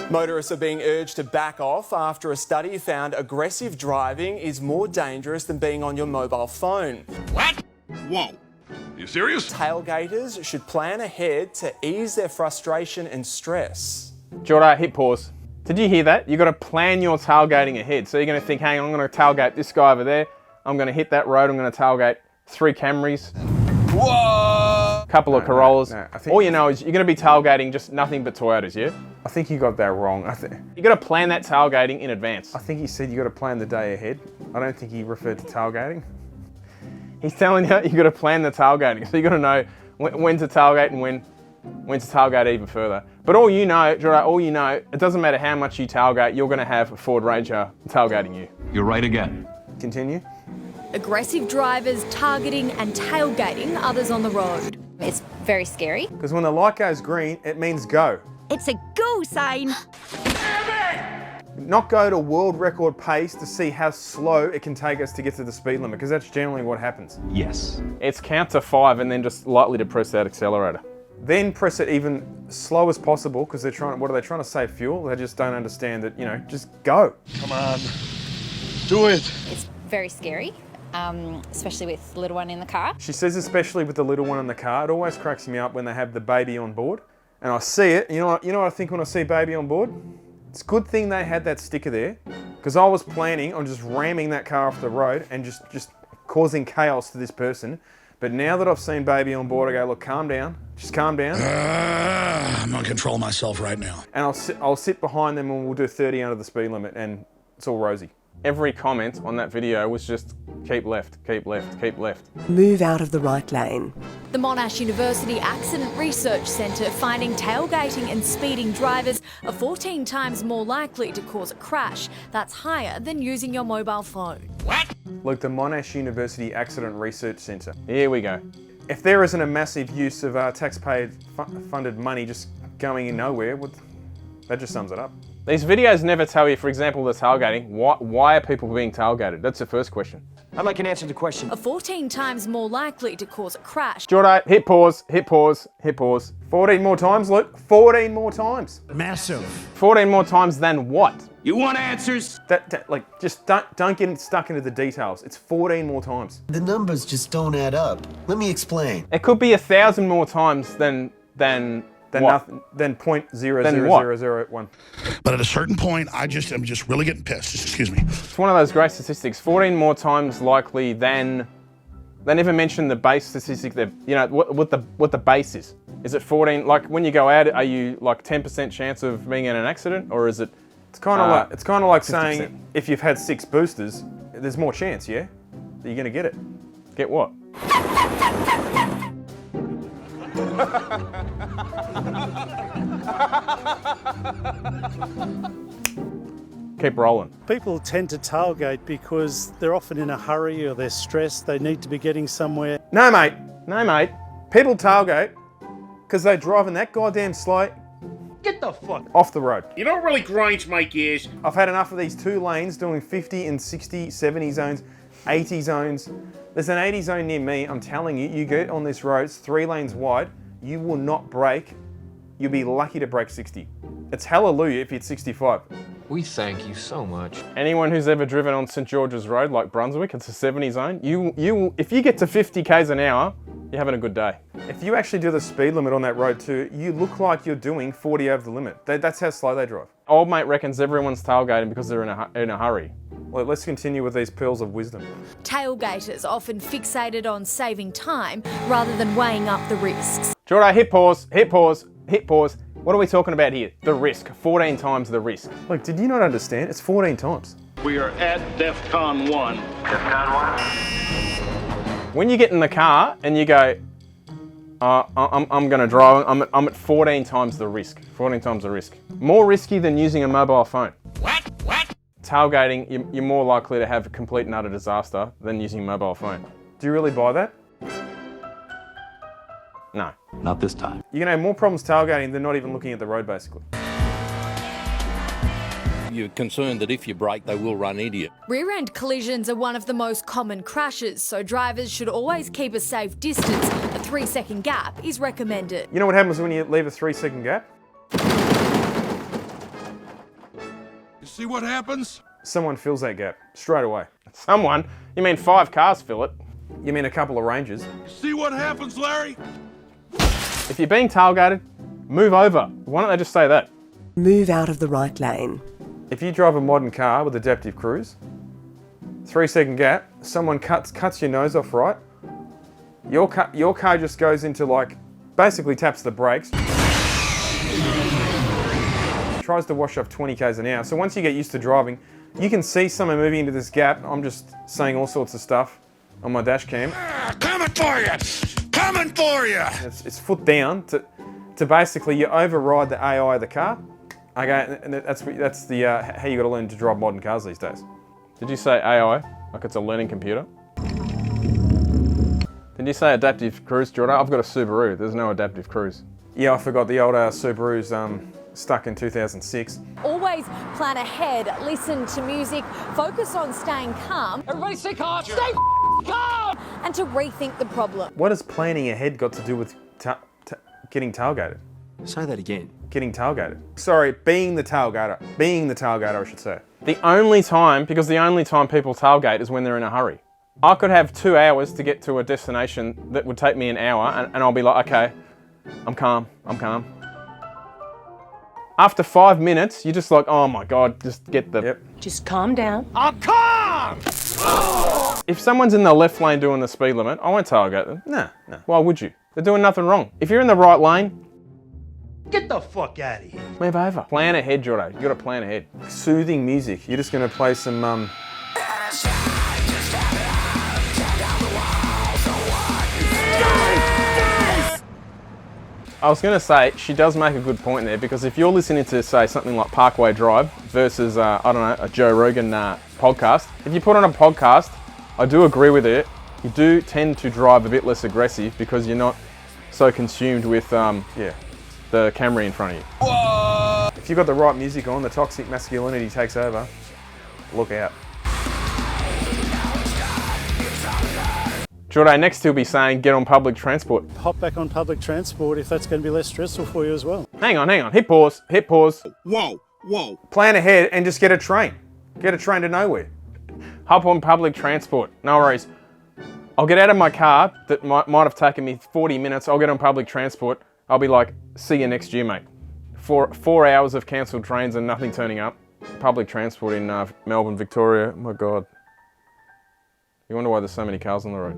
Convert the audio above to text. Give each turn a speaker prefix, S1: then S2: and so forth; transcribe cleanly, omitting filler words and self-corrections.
S1: Motorists are being urged to back off after a study found aggressive driving is more dangerous than being on your mobile phone.
S2: What? Whoa. You serious?
S1: Tailgaters should plan ahead to ease their frustration and stress.
S3: Jordan, hit pause. Did you hear that? You've got to plan your tailgating ahead. So you're going to think, hey, I'm going to tailgate this guy over there. I'm going to hit that road. I'm going to tailgate 3 Camrys.
S2: Whoa!
S3: Couple of Corollas.
S4: No, I think
S3: all you know is you're going to be tailgating just nothing but Toyotas, yeah?
S4: I think you got that wrong.
S3: You got to plan that tailgating in advance.
S4: I think he said you got to plan the day ahead. I don't think he referred to tailgating.
S3: He's telling you got to plan the tailgating. So you got to know when to tailgate and when to tailgate even further. But all you know, Jordan, all you know, it doesn't matter how much you tailgate, you're going to have a Ford Ranger tailgating you.
S2: You're right again.
S4: Continue.
S5: Aggressive drivers targeting and tailgating others on the road.
S6: It's very scary.
S4: Because when the light goes green, it means go.
S6: It's a go sign.
S4: Not go to world record pace to see how slow it can take us to get to the speed limit, because that's generally what happens.
S2: Yes.
S3: It's count to 5 and then just lightly depress that accelerator.
S4: Then press it even slow as possible, because they're trying. What are they trying to save fuel? They just don't understand that, just go.
S2: Come on. Do it.
S6: It's very scary, especially with the little one in the car.
S4: She says especially with the little one in the car. It always cracks me up when they have the baby on board. And I see it, you know what I think when I see baby on board? It's a good thing they had that sticker there, because I was planning on just ramming that car off the road and just causing chaos to this person. But now that I've seen baby on board, I go, look, calm down, just calm down.
S2: I'm not controlling myself right now.
S4: And I'll sit behind them and we'll do 30 under the speed limit, and it's all rosy.
S3: Every comment on that video was just keep left, keep left, keep left.
S7: Move out of the right lane.
S5: The Monash University Accident Research Centre finding tailgating and speeding drivers are 14 times more likely to cause a crash. That's higher than using your mobile phone.
S2: What?
S4: Look, the Monash University Accident Research Centre.
S3: Here we go.
S4: If there isn't a massive use of taxpayer funded money just going in nowhere, that just sums it up.
S3: These videos never tell you, for example, the tailgating, why are people being tailgated? That's the first question.
S8: I'd like an answer to the question.
S5: Are 14 times more likely to cause a crash.
S3: Jordan, hit pause, hit pause, hit pause.
S4: 14 more times, Luke. 14 more times.
S2: Massive.
S3: 14 more times than what?
S2: You want answers?
S4: Just don't get stuck into the details. It's 14 more times.
S8: The numbers just don't add up. Let me explain.
S3: It could be 1,000 more times than what?
S4: Then 0.00001.
S2: But at a certain point, I'm just really getting pissed. Excuse me.
S3: It's one of those great statistics. 14 more times likely than. They never mention the base statistic. What the base is. Is it 14? Like when you go out, are you like 10% chance of being in an accident, or is it?
S4: It's kind of like
S3: 50%.
S4: saying if you've had 6 boosters, there's more chance, yeah, that you're gonna get it.
S3: Get what? Keep rolling.
S9: People tend to tailgate because they're often in a hurry or they're stressed, they need to be getting somewhere.
S4: No, mate. People tailgate because they're driving that goddamn slow.
S8: Get the fuck
S4: off the road.
S2: You know what really grinds my gears?
S4: I've had enough of these 2 lanes doing 50 and 60, 70 zones, 80 zones. There's an 80 zone near me. I'm telling you, you get on this road, it's 3 lanes wide, you will not brake. You'll be lucky to break 60. It's hallelujah if you hit 65.
S8: We thank you so much.
S3: Anyone who's ever driven on St. George's Road, like Brunswick, it's a 70 zone. If you get to 50 k's an hour, you're having a good day.
S4: If you actually do the speed limit on that road too, you look like you're doing 40 over the limit. That's how slow they drive.
S3: Old mate reckons everyone's tailgating because they're in a hurry.
S4: Well, let's continue with these pearls of wisdom.
S5: Tailgaters often fixated on saving time rather than weighing up the risks.
S3: Jordan, hit pause, hit pause, hit pause. What are we talking about here? The risk, 14 times the risk.
S4: Look, did you not understand? It's 14 times.
S2: We are at DEFCON 1. DEFCON 1.
S3: When you get in the car and you go, I'm going to drive, I'm at 14 times the risk. 14 times the risk. More risky than using a mobile phone.
S2: What?
S3: Tailgating, you're more likely to have a complete and utter disaster than using a mobile phone.
S4: Do you really buy that?
S3: No.
S2: Not this time.
S4: You're going to have more problems tailgating than not even looking at the road, basically.
S10: You're concerned that if you brake, they will run into you.
S5: Rear-end collisions are one of the most common crashes, so drivers should always keep a safe distance. A 3-second gap is recommended.
S4: You know what happens when you leave a 3-second gap?
S11: See what happens?
S4: Someone fills that gap straight away.
S3: Someone? You mean 5 cars fill it?
S4: You mean a couple of Rangers?
S11: See what happens, Larry?
S3: If you're being tailgated, move over. Why don't they just say that?
S7: Move out of the right lane.
S4: If you drive a modern car with adaptive cruise, 3-second gap, someone cuts your nose off right, your car just goes into like, basically taps the brakes, tries to wash off 20 k's an hour. So once you get used to driving, you can see someone moving into this gap. I'm just saying all sorts of stuff on my dash cam.
S11: Coming for you! Coming for you!
S4: It's foot down to basically you override the AI of the car. Okay, and that's the how you got to learn to drive modern cars these days.
S3: Did you say AI? Like it's a learning computer? Did you say adaptive cruise, Jordan? I've got a Subaru. There's no adaptive cruise.
S4: Yeah, I forgot the old Subaru's stuck in 2006.
S5: Always plan ahead, listen to music, focus on staying calm.
S8: Everybody stay calm! Stay calm!
S5: And to rethink the problem.
S4: What has planning ahead got to do with getting tailgated?
S8: Say that again.
S4: Getting tailgated. Sorry, being the tailgater. Being the tailgater, I should say.
S3: The only time people tailgate is when they're in a hurry. I could have 2 hours to get to a destination that would take me an hour and I'll be like, okay, I'm calm. After 5 minutes, you're just like, oh my God, just get the...
S4: Yep.
S7: Just calm down.
S3: I'm calm! If someone's in the left lane doing the speed limit, I won't tailgate them.
S4: No.
S3: Why would you? They're doing nothing wrong. If you're in the right lane,
S8: Get the fuck out of here.
S3: move over. Plan ahead, Jordo. You gotta plan ahead.
S4: Soothing music. You're just going to play some...
S3: I was going to say, she does make a good point there, because if you're listening to, say, something like Parkway Drive versus, I don't know, a Joe Rogan podcast, if you put on a podcast, I do agree with it, you do tend to drive a bit less aggressive because you're not so consumed with the Camry in front of you.
S4: If you've got the right music on, the toxic masculinity takes over. Look out.
S3: Jordan, next he'll be saying, get on public transport.
S9: Hop back on public transport if that's going to be less stressful for you as well.
S3: Hang on. Hit pause.
S11: Whoa.
S4: Plan ahead and just get a train. Get a train to nowhere.
S3: Hop on public transport. No worries. I'll get out of my car that might have taken me 40 minutes. I'll get on public transport. I'll be like, see you next year, mate. 4 hours of cancelled trains and nothing turning up. Public transport in Melbourne, Victoria. Oh my God. You wonder why there's so many cars on the road.